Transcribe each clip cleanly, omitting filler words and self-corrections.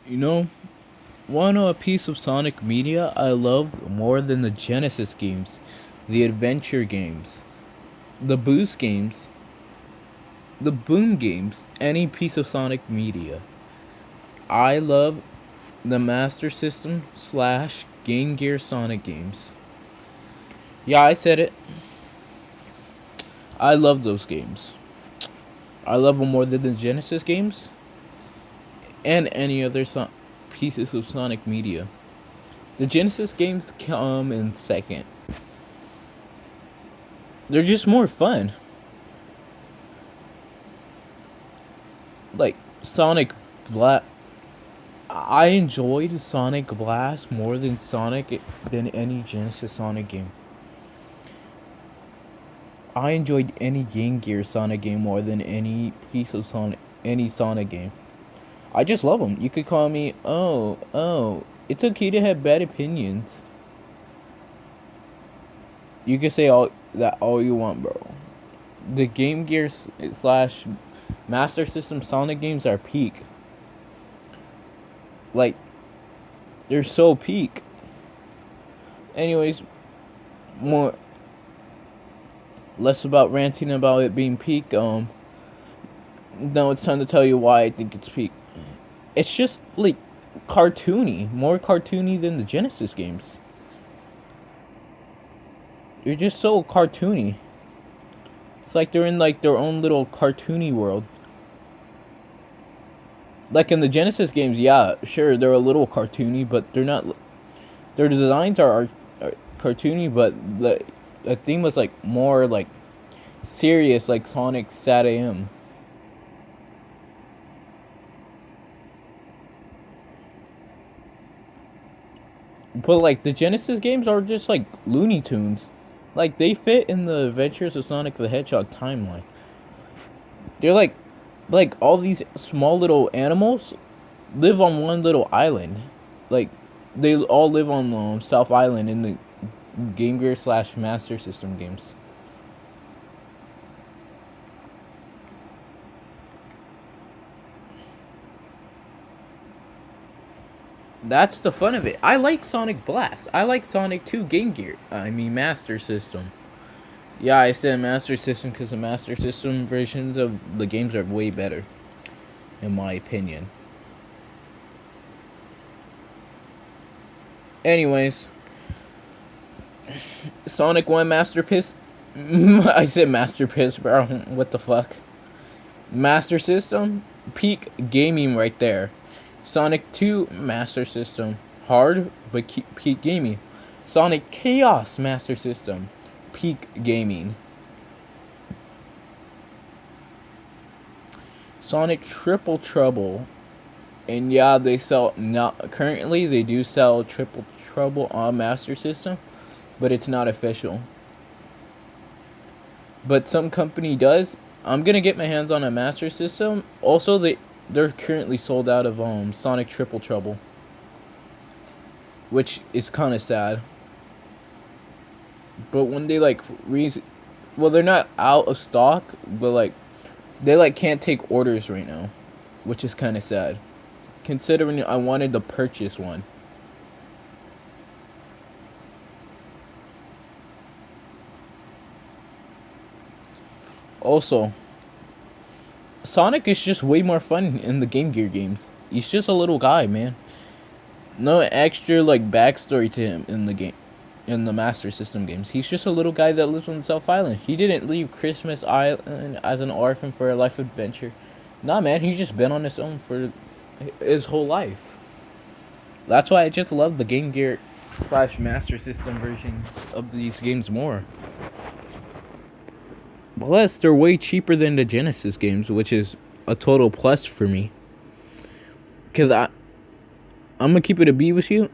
You know, one piece of Sonic media I love more than the Genesis games, the adventure games, the boost games, the boom games, any piece of Sonic media. I love the Master System slash Game Gear Sonic games. Yeah, I said it. I love those games. I love them more than the Genesis games and any other pieces of Sonic media. The Genesis games come in second. They're just more fun. Like Sonic Blast. I enjoyed Sonic Blast more than any Genesis Sonic game. I enjoyed any Game Gear Sonic game more than any Sonic game. I just love them. You could call me, it's okay to have bad opinions. You can say all you want, bro. The Game Gear slash Master System Sonic games are peak. Like, they're so peak. Anyways, more less about ranting about it being peak. Now it's time to tell you why I think it's peak. It's just like cartoony, more cartoony than the Genesis games. They're just so cartoony. It's like they're in like their own little cartoony world. Like in the Genesis games, yeah, sure, they're a little cartoony, but they're not. Their designs are cartoony, but the theme was like more like serious, like Sonic Sat AM. But like the Genesis games are just like Looney Tunes, like they fit in the Adventures of Sonic the Hedgehog timeline. They're like all these small little animals live on one little island, like they all live on South Island in the Game Gear slash Master System games. That's the fun of it. I like Sonic Blast. I like Sonic 2 Game Gear. I mean Master System. Yeah, I said Master System because the Master System versions of the games are way better, in my opinion. Anyways, Sonic 1 Masterpiece. I said Masterpiece, bro. What the fuck? Master System? Peak gaming right there. Sonic 2 Master System. Hard, but peak gaming. Sonic Chaos Master System. Peak gaming. Sonic Triple Trouble. And yeah, they sell not currently they do sell Triple Trouble on Master System, but it's not official. But some company does. I'm gonna get my hands on a Master System. Also, they're currently sold out of Sonic Triple Trouble, which is kind of sad. But when they like well, they're not out of stock, but like they like can't take orders right now, which is kind of sad, considering I wanted to purchase one. Also, Sonic is just way more fun in the Game Gear games. He's just a little guy, man. No extra like backstory to him in the game, in the Master System games. He's just a little guy that lives on South Island. He didn't leave Christmas Island as an orphan for a life adventure. Nah, man, he's just been on his own for his whole life. That's why I just love the Game Gear slash Master System version of these games more. Plus, they're way cheaper than the Genesis games, which is a total plus for me. Cause I'm gonna keep it a B with you.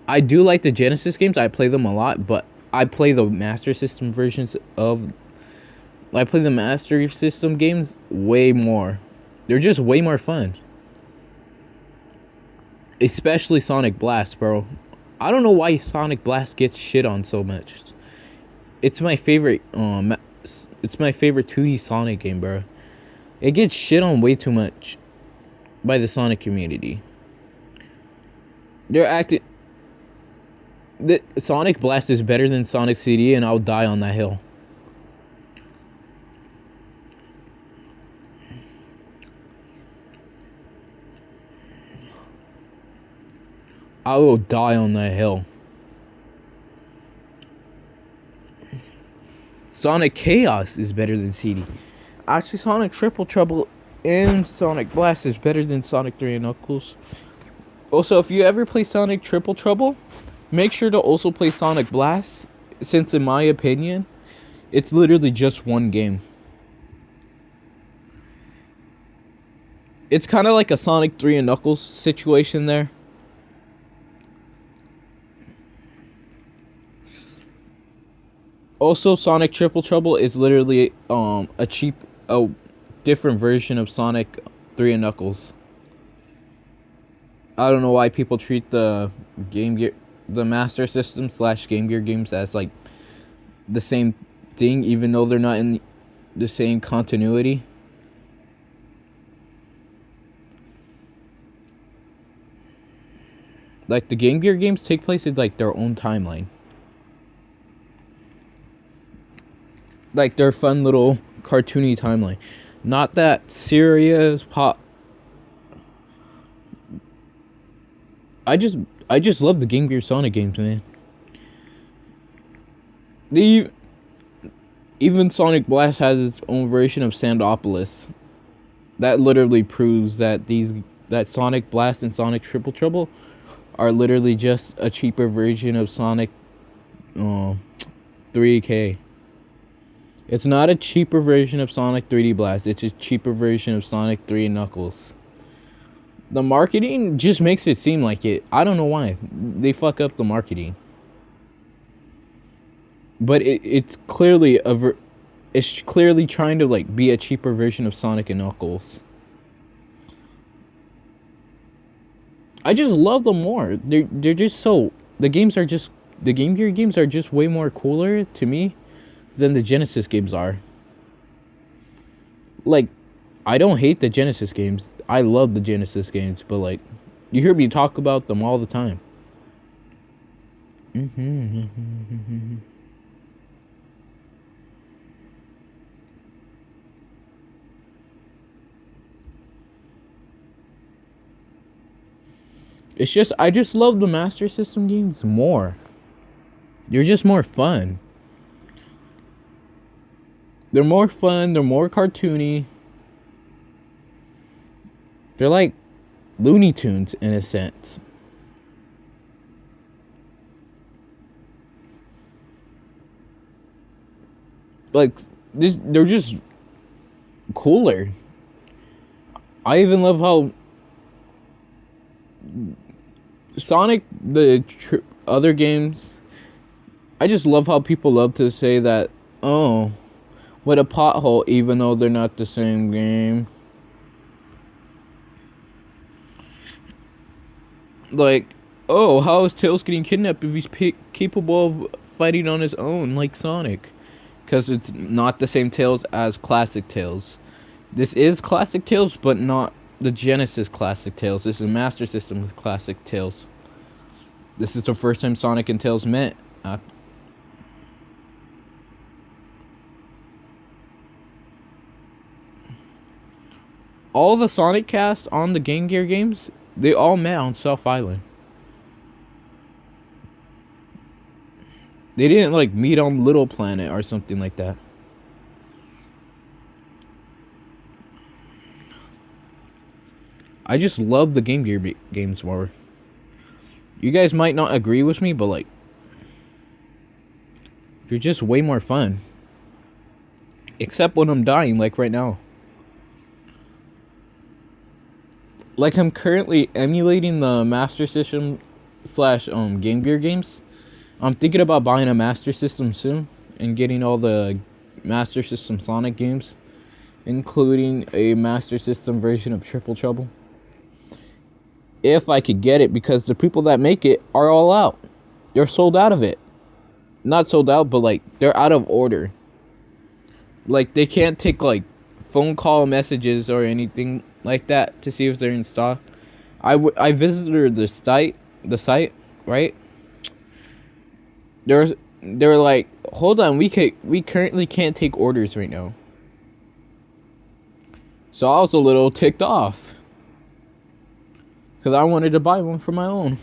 I do like the Genesis games. I play them a lot, but I play the Master System versions of. I play the Master System games way more. They're just way more fun. Especially Sonic Blast, bro. I don't know why Sonic Blast gets shit on so much. It's my favorite. It's my favorite 2D Sonic game, bro. It gets shit on way too much by the Sonic community. They're acting. The Sonic Blast is better than Sonic CD, and I'll die on that hill. I will die on that hill. Sonic Chaos is better than CD. Actually, Sonic Triple Trouble and Sonic Blast is better than Sonic 3 and Knuckles. Also, if you ever play Sonic Triple Trouble, make sure to also play Sonic Blast, since in my opinion, it's literally just one game. It's kind of like a Sonic 3 and Knuckles situation there. Also, Sonic Triple Trouble is literally a different version of Sonic 3 and Knuckles. I don't know why people treat the Master System / Game Gear games as like the same thing, even though they're not in the same continuity. Like, the Game Gear games take place in like their own timeline. Like their fun little cartoony timeline. Not that serious pop. I just love the Game Gear Sonic games, man. Even Sonic Blast has its own version of Sandopolis. That literally proves that that Sonic Blast and Sonic Triple Trouble are literally just a cheaper version of Sonic 3K. It's not a cheaper version of Sonic 3D Blast. It's a cheaper version of Sonic 3 and Knuckles. The marketing just makes it seem like it. I don't know why. They fuck up the marketing. But it's clearly it's clearly trying to like be a cheaper version of Sonic and Knuckles. I just love them more. They're just so the Game Gear games are just way more cooler to me than the Genesis games are. Like, I don't hate the Genesis games. I love the Genesis games, but like, you hear me talk about them all the time. It's just, I just love the Master System games more. They're just more fun. They're more fun, they're more cartoony. They're like Looney Tunes in a sense. Like, they're just cooler. I even love how Sonic, other games, I just love how people love to say that, oh, what a pothole, even though they're not the same game. Like, oh, how is Tails getting kidnapped if he's capable of fighting on his own, like Sonic? Because it's not the same Tails as classic Tails. This is classic Tails, but not the Genesis classic Tails. This is Master System classic Tails. This is the first time Sonic and Tails met. All the Sonic cast on the Game Gear games, they all met on South Island. They didn't like meet on Little Planet or something like that. I just love the Game Gear games more. You guys might not agree with me, but like, they're just way more fun. Except when I'm dying, like right now. Like, I'm currently emulating the Master System / Game Gear games. I'm thinking about buying a Master System soon and getting all the Master System Sonic games, including a Master System version of Triple Trouble. If I could get it, because the people that make it are all out. They're sold out of it. Not sold out, but like, they're out of order. Like, they can't take like phone call messages or anything like that to see if they're in stock. I visited the site the site, right? They were like, hold on, we currently can't take orders right now. So I was a little ticked off because I wanted to buy one for my own.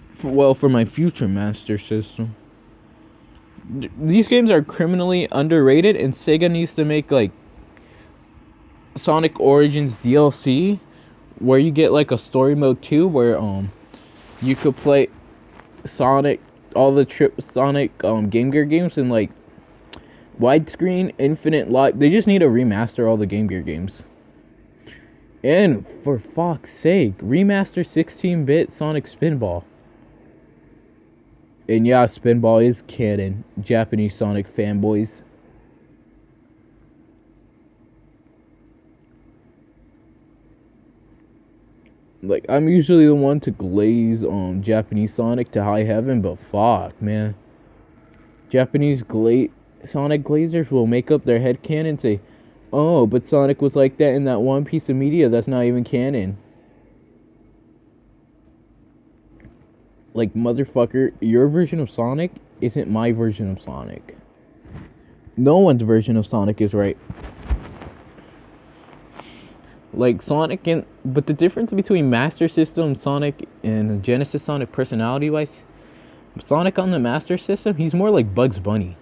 For my future Master System. These games are criminally underrated, and Sega needs to make like Sonic Origins DLC where you get like a story mode too, where you could play Sonic, all the Sonic Game Gear games in like widescreen, infinite light. They just need to remaster all the Game Gear games. And for fuck's sake, remaster 16-bit Sonic Spinball. And yeah, Spinball is canon. Japanese Sonic fanboys. Like, I'm usually the one to glaze Japanese Sonic to high heaven, but fuck, man. Japanese Sonic glazers will make up their headcanon and say, oh, but Sonic was like that in that one piece of media that's not even canon. Like, motherfucker, your version of Sonic isn't my version of Sonic. No one's version of Sonic is right. Like, but the difference between Master System Sonic and Genesis Sonic personality-wise, Sonic on the Master System, he's more like Bugs Bunny.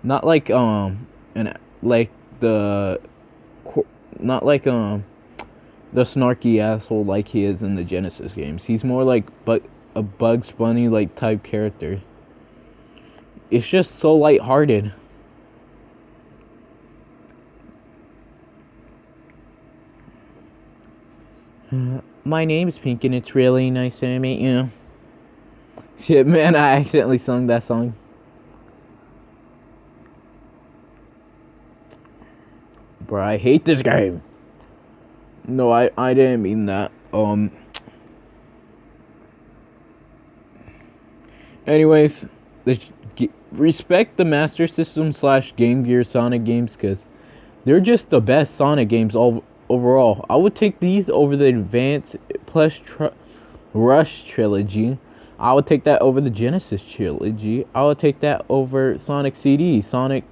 Not like, the snarky asshole like he is in the Genesis games. He's more like a Bugs Bunny like type character. It's just so lighthearted. My name's Pink and it's really nice to meet you. Shit, man, I accidentally sung that song. Bro, I hate this game. No, I didn't mean that. Anyways, respect the Master System / Game Gear Sonic games because they're just the best Sonic games overall. I would take these over the Advance plus Rush trilogy. I would take that over the Genesis trilogy. I would take that over Sonic CD, Sonic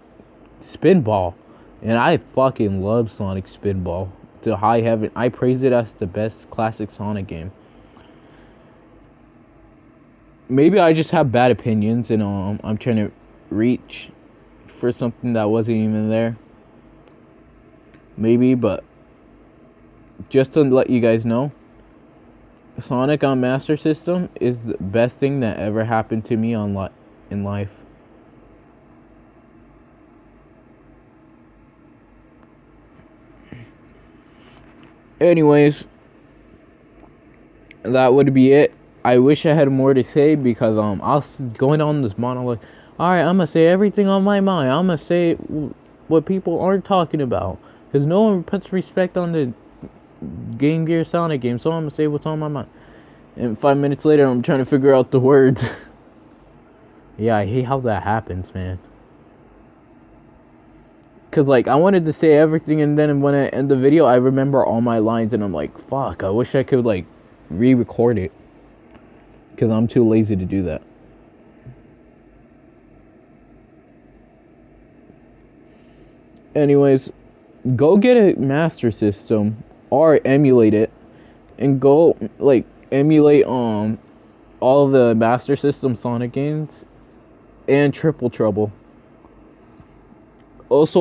Spinball. And I fucking love Sonic Spinball to high heaven. I praise it as the best classic Sonic game. Maybe I just have bad opinions and I'm trying to reach for something that wasn't even there. Maybe, but just to let you guys know, Sonic on Master System is the best thing that ever happened to me in life. Anyways, that would be it. I wish I had more to say because I was going on this monologue. Alright, I'm gonna say everything on my mind. I'm gonna say what people aren't talking about. Because no one puts respect on the Game Gear Sonic game. So I'm gonna say what's on my mind. And 5 minutes later, I'm trying to figure out the words. Yeah, I hate how that happens, man. Because, like, I wanted to say everything, and then when I end the video, I remember all my lines, and I'm like, fuck, I wish I could, like, re-record it. Because I'm too lazy to do that. Anyways, go get a Master System, or emulate it, and go, like, emulate, all the Master System Sonic games, and Triple Trouble. Also,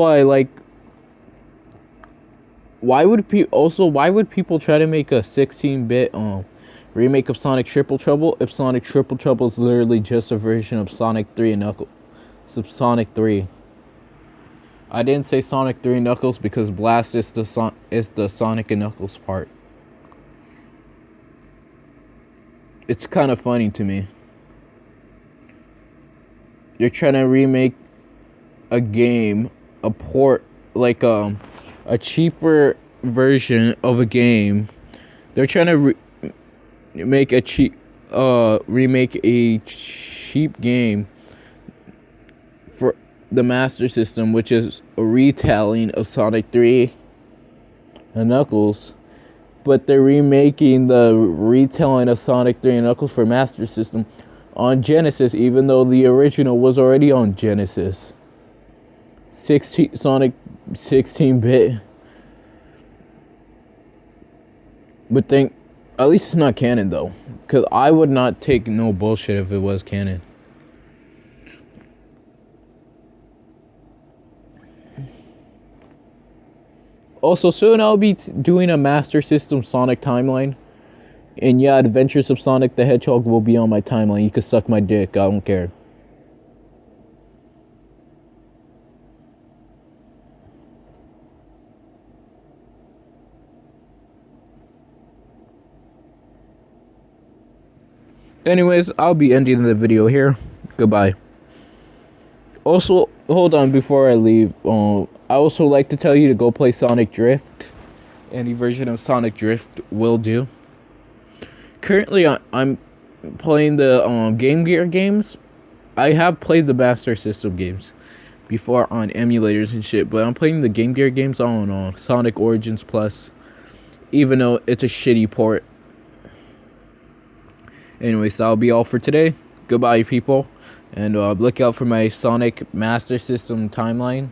why would people try to make a 16-bit remake of Sonic Triple Trouble if Sonic Triple Trouble is literally just a version of Sonic 3 and Knuckles? Sonic 3. I didn't say Sonic 3 and Knuckles because Blast is the Sonic and Knuckles part. It's kind of funny to me. You're trying to remake a game, a port, like a cheaper version of a game. They're trying to remake a cheap game for the Master System, which is a retelling of Sonic 3 and Knuckles. but they're remaking the retelling of Sonic 3 and Knuckles for Master System on Genesis, even though the original was already on Genesis. Sonic 16-bit. But think, at least it's not canon though, because I would not take no bullshit if it was canon. Also, soon I'll be doing a Master System Sonic timeline. And yeah, Adventures of Sonic the Hedgehog will be on my timeline. You can suck my dick, I don't care. Anyways, I'll be ending the video here. Goodbye. Also, hold on before I leave. I also like to tell you to go play Sonic Drift. Any version of Sonic Drift will do. Currently, I'm playing the Game Gear games. I have played the Master System games before on emulators and shit, but I'm playing the Game Gear games on Sonic Origins Plus, even though it's a shitty port. Anyways, that'll be all for today. Goodbye, people, and look out for my Sonic Master System timeline.